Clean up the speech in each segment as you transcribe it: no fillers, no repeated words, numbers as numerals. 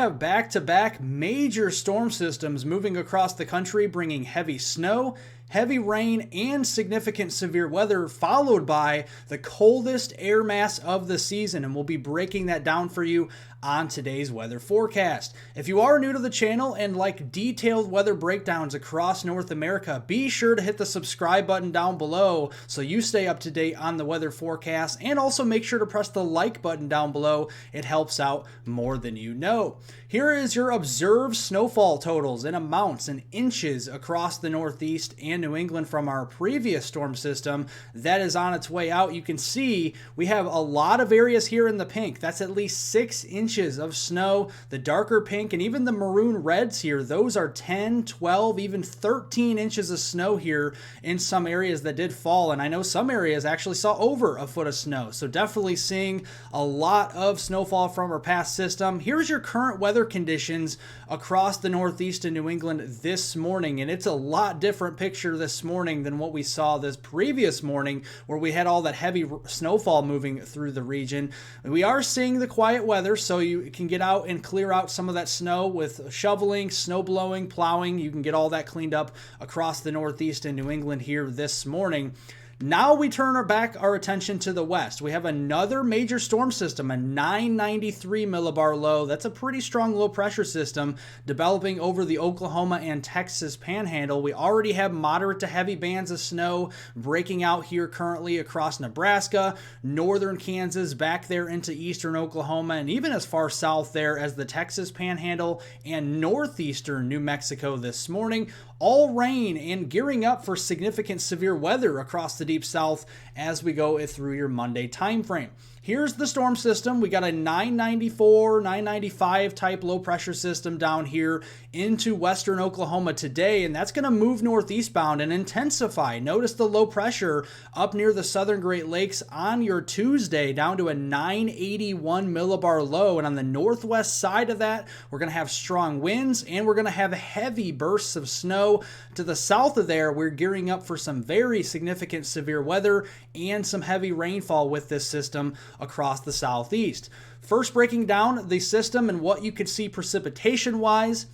Have back-to-back major storm systems moving across the country, bringing heavy snow, heavy rain, and significant severe weather, followed by the coldest air mass of the season. And we'll be breaking that down for you on today's weather forecast. If you are new to the channel and like detailed weather breakdowns across North America, be sure to hit the subscribe button down below so you stay up to date on the weather forecast, and also make sure to press the like button down below. It helps out more than you know. Here is your observed snowfall totals in amounts and inches across the Northeast and New England from our previous storm system that is on its way out. You can see we have a lot of areas here in the pink. That's at least 6 inches of snow. The darker pink and even the maroon reds here, those are 10, 12, even 13 inches of snow here in some areas that did fall. And I know some areas actually saw over a foot of snow. So definitely seeing a lot of snowfall from our past system. Here's your current weather conditions across the Northeast and New England this morning. And it's a lot different picture this morning than what we saw this previous morning, where we had all that heavy snowfall moving through the region. We are seeing the quiet weather, so you can get out and clear out some of that snow with shoveling, snow blowing, plowing. You can get all that cleaned up across the Northeast and New England here this morning. Now we turn our attention to the west. We have another major storm system, a 993 millibar low. That's a pretty strong low pressure system developing over the Oklahoma and Texas panhandle. We already have moderate to heavy bands of snow breaking out here currently across Nebraska, northern Kansas, back there into eastern Oklahoma, and even as far south there as the Texas panhandle and northeastern New Mexico this morning. All rain and gearing up for significant severe weather across the deep south as we go through your Monday time frame. Here's the storm system. We got a 994, 995 type low pressure system down here into western Oklahoma today, and that's going to move northeastbound and intensify. Notice the low pressure up near the southern Great Lakes on your Tuesday down to a 981 millibar low, and on the northwest side of that, we're going to have strong winds and we're going to have heavy bursts of snow. To the south of there, we're gearing up for some very significant severe weather and some heavy rainfall with this system across the southeast. First, breaking down the system and what you could see precipitation-wise.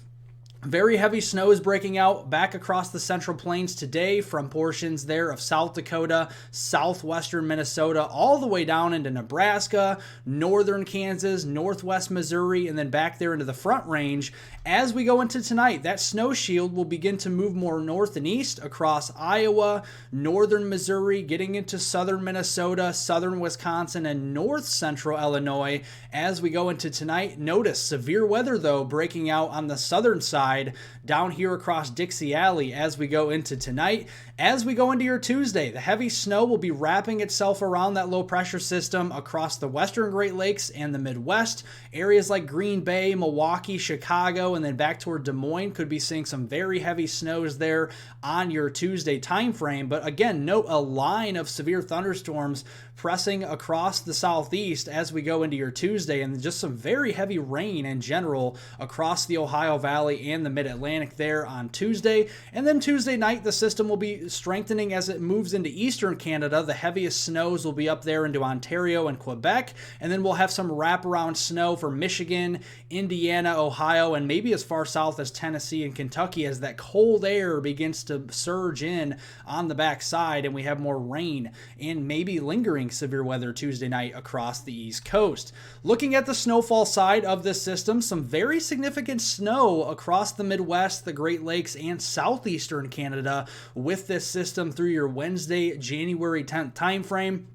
Very heavy snow is breaking out back across the Central Plains today from portions there of South Dakota, southwestern Minnesota, all the way down into Nebraska, northern Kansas, northwest Missouri, and then back there into the Front Range. As we go into tonight, that snow shield will begin to move more north and east across Iowa, northern Missouri, getting into southern Minnesota, southern Wisconsin, and north central Illinois. As we go into tonight, notice severe weather, though, breaking out on the southern side down here across Dixie Alley as we go into tonight. As we go into your Tuesday, the heavy snow will be wrapping itself around that low pressure system across the western Great Lakes and the Midwest. Areas like Green Bay, Milwaukee, Chicago, and then back toward Des Moines could be seeing some very heavy snows there on your Tuesday time frame. But again, note a line of severe thunderstorms pressing across the southeast as we go into your Tuesday, and just some very heavy rain in general across the Ohio Valley and the Mid-Atlantic there on Tuesday. And then Tuesday night, the system will be strengthening as it moves into eastern Canada. The heaviest snows will be up there into Ontario and Quebec, and then we'll have some wraparound snow for Michigan, Indiana, Ohio, and maybe as far south as Tennessee and Kentucky as that cold air begins to surge in on the backside, and we have more rain and maybe lingering severe weather Tuesday night across the East Coast. Looking at the snowfall side of this system, some very significant snow across the Midwest, the Great Lakes, and southeastern Canada with this system through your Wednesday, January 10th timeframe.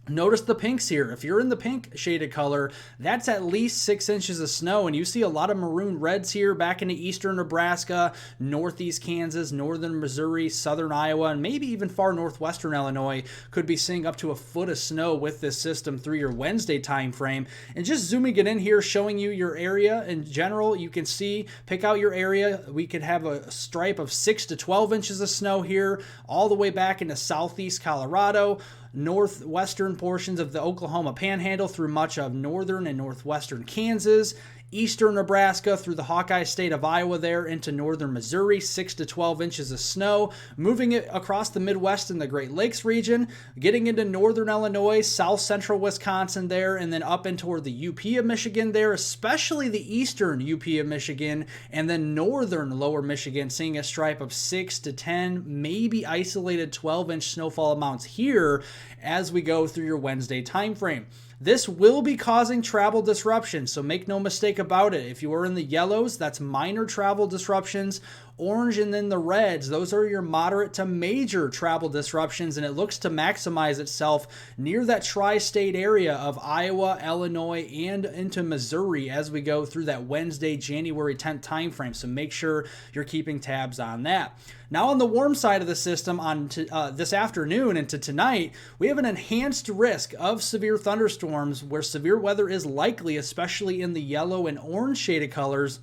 Notice the pinks here. If you're in the pink shaded color, that's at least 6 inches of snow, and you see a lot of maroon reds here back into eastern Nebraska, northeast Kansas, northern Missouri, southern Iowa, and maybe even far northwestern Illinois could be seeing up to a foot of snow with this system through your Wednesday time frame. And just zooming it in here, showing you your area in general, you can see, pick out your area. We could have a stripe of 6 to 12 inches of snow here, all the way back into southeast Colorado, northwestern portions of the Oklahoma Panhandle through much of northern and northwestern Kansas, eastern Nebraska through the Hawkeye State of Iowa there into northern Missouri, 6 to 12 inches of snow, moving it across the Midwest and the Great Lakes region, getting into northern Illinois, south central Wisconsin there, and then up in toward the UP of Michigan there, especially the eastern UP of Michigan, and then northern lower Michigan, seeing a stripe of 6 to 10, maybe isolated 12-inch snowfall amounts here as we go through your Wednesday time frame. This will be causing travel disruptions, so make no mistake about it. If you are in the yellows, that's minor travel disruptions. Orange and then the reds, those are your moderate to major travel disruptions, and it looks to maximize itself near that tri-state area of Iowa, Illinois, and into Missouri as we go through that Wednesday, January 10th time frame. So make sure you're keeping tabs on that. Now on the warm side of the system, on this afternoon into tonight, we have an enhanced risk of severe thunderstorms where severe weather is likely, especially in the yellow and orange shaded colors.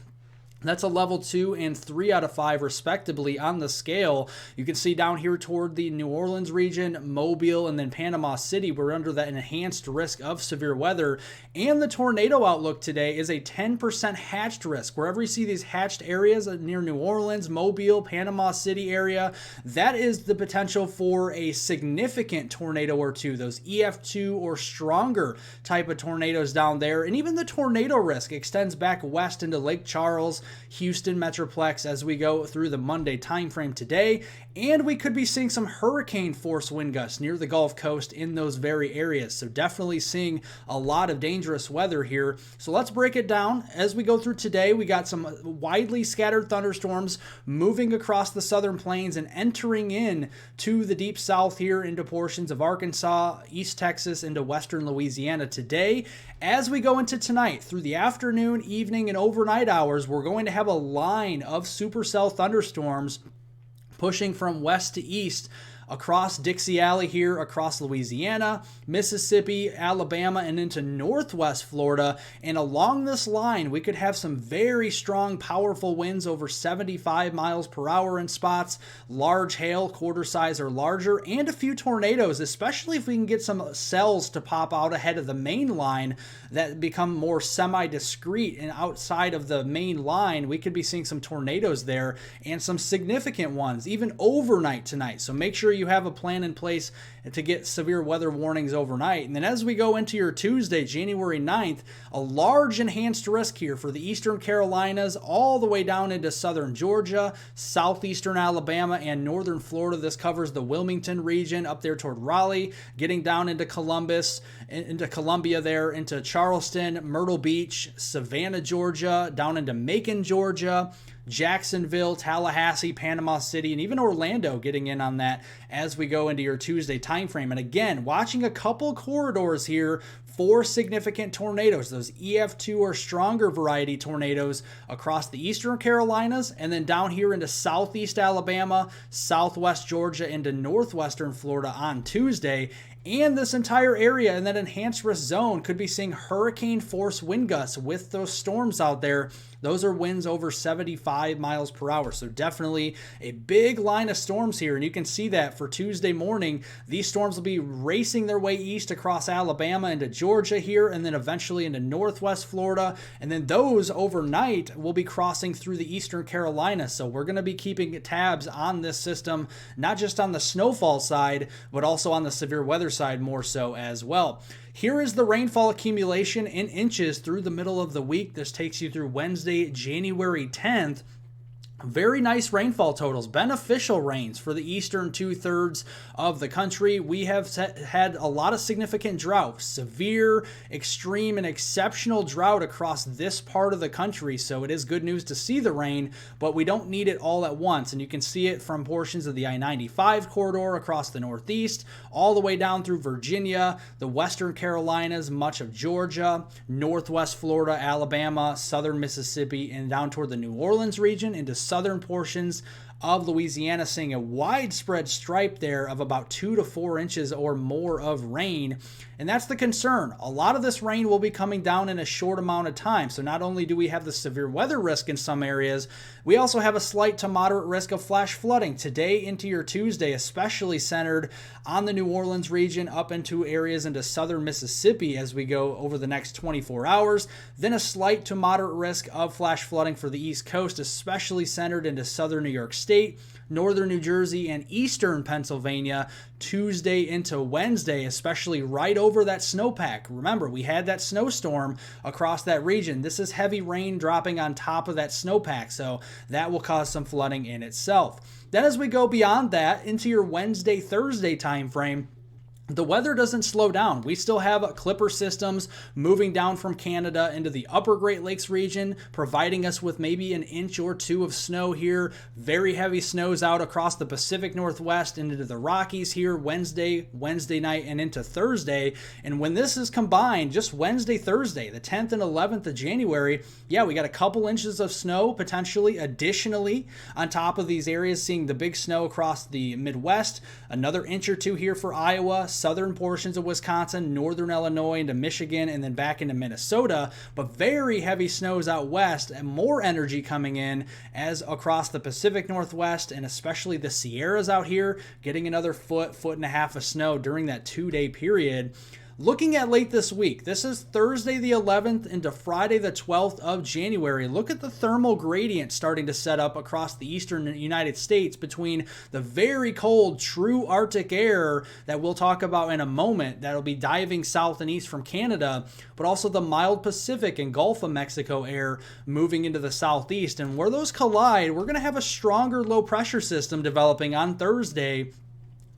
That's a level 2 and 3 out of 5 respectively on the scale. You can see down here toward the New Orleans region, Mobile, and then Panama City, we're under that enhanced risk of severe weather. And the tornado outlook today is a 10% hatched risk. Wherever you see these hatched areas near New Orleans, Mobile, Panama City area, that is the potential for a significant tornado or two, those EF2 or stronger type of tornadoes down there. And even the tornado risk extends back west into Lake Charles, Houston Metroplex as we go through the Monday timeframe today. And we could be seeing some hurricane force wind gusts near the Gulf Coast in those very areas. So definitely seeing a lot of dangerous weather here. So let's break it down. As we go through today, we got some widely scattered thunderstorms moving across the southern plains and entering in to the deep south here into portions of Arkansas, East Texas, into western Louisiana today. As we go into tonight, through the afternoon, evening, and overnight hours, we're going to have a line of supercell thunderstorms pushing from west to east across Dixie Alley here, across Louisiana, Mississippi, Alabama, and into northwest Florida. And along this line, we could have some very strong, powerful winds over 75 miles per hour in spots, large hail, quarter size or larger, and a few tornadoes, especially if we can get some cells to pop out ahead of the main line that become more semi-discrete. And outside of the main line, we could be seeing some tornadoes there and some significant ones, even overnight tonight. So make sure you have a plan in place to get severe weather warnings overnight. And then as we go into your Tuesday, January 9th, a large enhanced risk here for the eastern Carolinas all the way down into southern Georgia, southeastern Alabama, and northern Florida. This covers the Wilmington region up there toward Raleigh, getting down into Columbus, into Columbia there, into Charleston, Myrtle Beach, Savannah, Georgia, down into Macon, Georgia, Jacksonville, Tallahassee, Panama City, and even Orlando getting in on that as we go into your Tuesday timeframe. And again, watching a couple corridors here for significant tornadoes, those EF2 or stronger variety tornadoes across the eastern Carolinas, and then down here into southeast Alabama, southwest Georgia, into northwestern Florida on Tuesday. And this entire area in that enhanced risk zone could be seeing hurricane force wind gusts with those storms out there. Those are winds over 75 miles per hour. So definitely a big line of storms here. And you can see that for Tuesday morning, these storms will be racing their way east across Alabama into Georgia here, and then eventually into northwest Florida. And then those overnight will be crossing through the eastern Carolinas. So we're going to be keeping tabs on this system, not just on the snowfall side, but also on the severe weather side more so as well. Here is the rainfall accumulation in inches through the middle of the week. This takes you through Wednesday, January 10th. Very nice rainfall totals, beneficial rains for the eastern 2/3 of the country. We have had a lot of significant drought, severe, extreme, and exceptional drought across this part of the country. So it is good news to see the rain, but we don't need it all at once. And you can see it from portions of the I-95 corridor across the Northeast, all the way down through Virginia, the Western Carolinas, much of Georgia, Northwest Florida, Alabama, Southern Mississippi, and down toward the New Orleans region into southern portions of Louisiana, seeing a widespread stripe there of about 2 to 4 inches or more of rain. And that's the concern. A lot of this rain will be coming down in a short amount of time. So not only do we have the severe weather risk in some areas, we also have a slight to moderate risk of flash flooding today into your Tuesday, especially centered on the New Orleans region up into areas into southern Mississippi as we go over the next 24 hours. Then a slight to moderate risk of flash flooding for the East Coast, especially centered into southern New York State, northern New Jersey, and eastern Pennsylvania Tuesday into Wednesday, especially right over that snowpack. Remember, we had that snowstorm across that region. This is heavy rain dropping on top of that snowpack, so that will cause some flooding in itself. Then as we go beyond that into your Wednesday, Thursday time frame, the weather doesn't slow down. We still have clipper systems moving down from Canada into the upper Great Lakes region, providing us with maybe an inch or two of snow here. Very heavy snows out across the Pacific Northwest and into the Rockies here Wednesday night, and into Thursday. And when this is combined, just Wednesday, Thursday, the 10th and 11th of January, yeah, we got a couple inches of snow potentially additionally on top of these areas, seeing the big snow across the Midwest, another inch or two here for Iowa, southern portions of Wisconsin, northern Illinois into Michigan, and then back into Minnesota. But very heavy snows out west and more energy coming in as across the Pacific Northwest and especially the Sierras out here, getting another foot and a half of snow during that 2-day period. Looking at late this week, this is Thursday the 11th into Friday the 12th of January. Look at the thermal gradient starting to set up across the eastern United States between the very cold, true Arctic air that we'll talk about in a moment that'll be diving south and east from Canada, but also the mild Pacific and Gulf of Mexico air moving into the southeast. And where those collide, we're going to have a stronger low pressure system developing on Thursday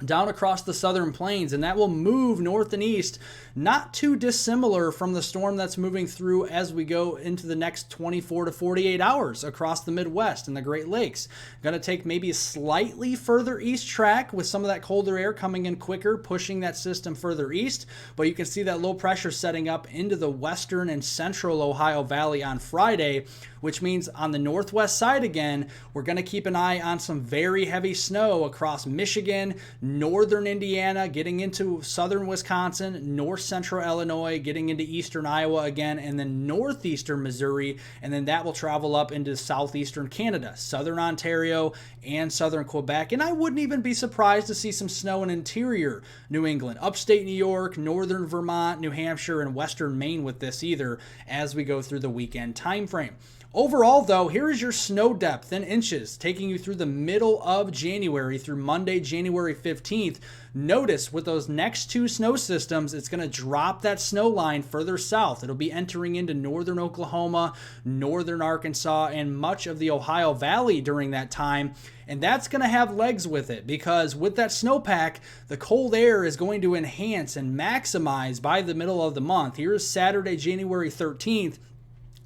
down across the southern plains, and that will move north and east, not too dissimilar from the storm that's moving through as we go into the next 24 to 48 hours across the Midwest and the Great Lakes. Going to take maybe a slightly further east track with some of that colder air coming in quicker, pushing that system further east, but you can see that low pressure setting up into the western and central Ohio Valley on Friday, which means on the northwest side again, we're going to keep an eye on some very heavy snow across Michigan, northern Indiana, getting into southern Wisconsin, north central Illinois, getting into eastern Iowa again, and then northeastern Missouri, and then that will travel up into southeastern Canada, southern Ontario, and southern Quebec. And I wouldn't even be surprised to see some snow in interior New England, upstate New York, northern Vermont, New Hampshire, and western Maine with this either as we go through the weekend time frame. Overall, though, here is your snow depth in inches, taking you through the middle of January through Monday, January 15th. Notice with those next two snow systems, it's going to drop that snow line further south. It'll be entering into northern Oklahoma, northern Arkansas, and much of the Ohio Valley during that time. And that's going to have legs with it because with that snowpack, the cold air is going to enhance and maximize by the middle of the month. Here's Saturday, January 13th.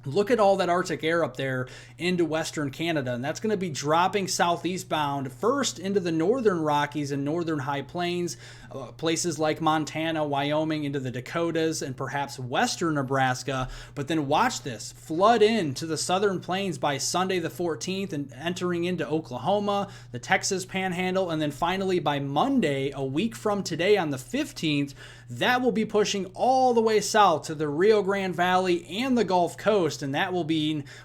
Look at all that Arctic air up there into western Canada, and that's going to be dropping southeast bound first into the northern Rockies and northern high plains, places like Montana, Wyoming, into the Dakotas, and perhaps western Nebraska. But then watch this, flood into the southern plains by Sunday the 14th and entering into Oklahoma, the Texas Panhandle, and then finally by Monday, a week from today on the 15th, that will be pushing all the way south to the Rio Grande Valley and the Gulf Coast, and that will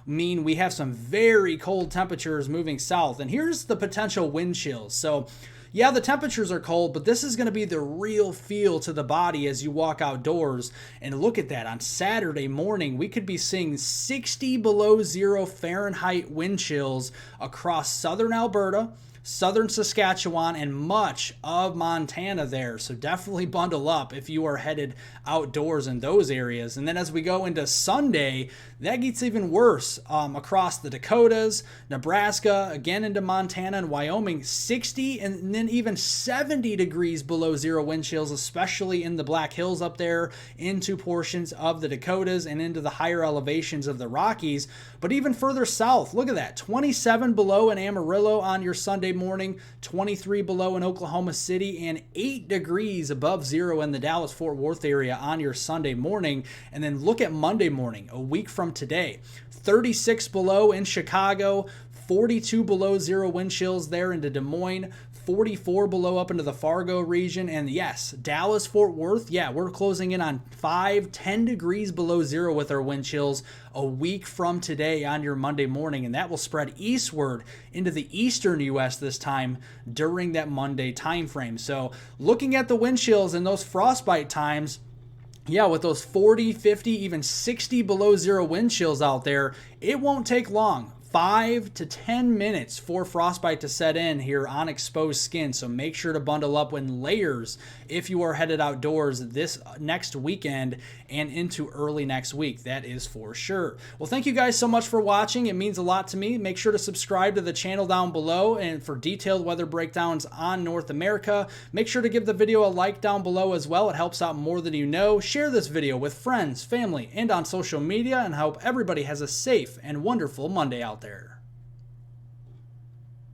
mean we have some very cold temperatures moving south. And here's the potential wind chills. So yeah, the temperatures are cold, but this is going to be the real feel to the body as you walk outdoors. And look at that. On Saturday morning, we could be seeing 60 below zero Fahrenheit wind chills across southern Alberta, southern Saskatchewan, and much of Montana there. So definitely bundle up if you are headed outdoors in those areas. And then as we go into Sunday, that gets even worse across the Dakotas, Nebraska, again into Montana and Wyoming, 60 and then even 70 degrees below zero wind chills, especially in the Black Hills up there, into portions of the Dakotas and into the higher elevations of the Rockies. But even further south, look at that, 27 below in Amarillo on your Sunday morning, 23 below in Oklahoma City, and 8 degrees above zero in the Dallas-Fort Worth area on your Sunday morning. And then look at Monday morning, a week from today, 36 below in Chicago, 42 below zero wind chills there into Des Moines, 44 below up into the Fargo region, and yes, Dallas, Fort Worth, yeah, we're closing in on 10 degrees below zero with our wind chills a week from today on your Monday morning, and that will spread eastward into the eastern U.S. this time during that Monday time frame. So looking at the wind chills and those frostbite times, yeah, with those 40, 50, even 60 below zero wind chills out there, it won't take long. 5 to 10 minutes for frostbite to set in here on exposed skin. So make sure to bundle up in layers if you are headed outdoors this next weekend and into early next week. That is for sure. Well, thank you guys so much for watching. It means a lot to me. Make sure to subscribe to the channel down below, and for detailed weather breakdowns on North America, make sure to give the video a like down below as well. It helps out more than you know. Share this video with friends, family, and on social media, and I hope everybody has a safe and wonderful Monday out there.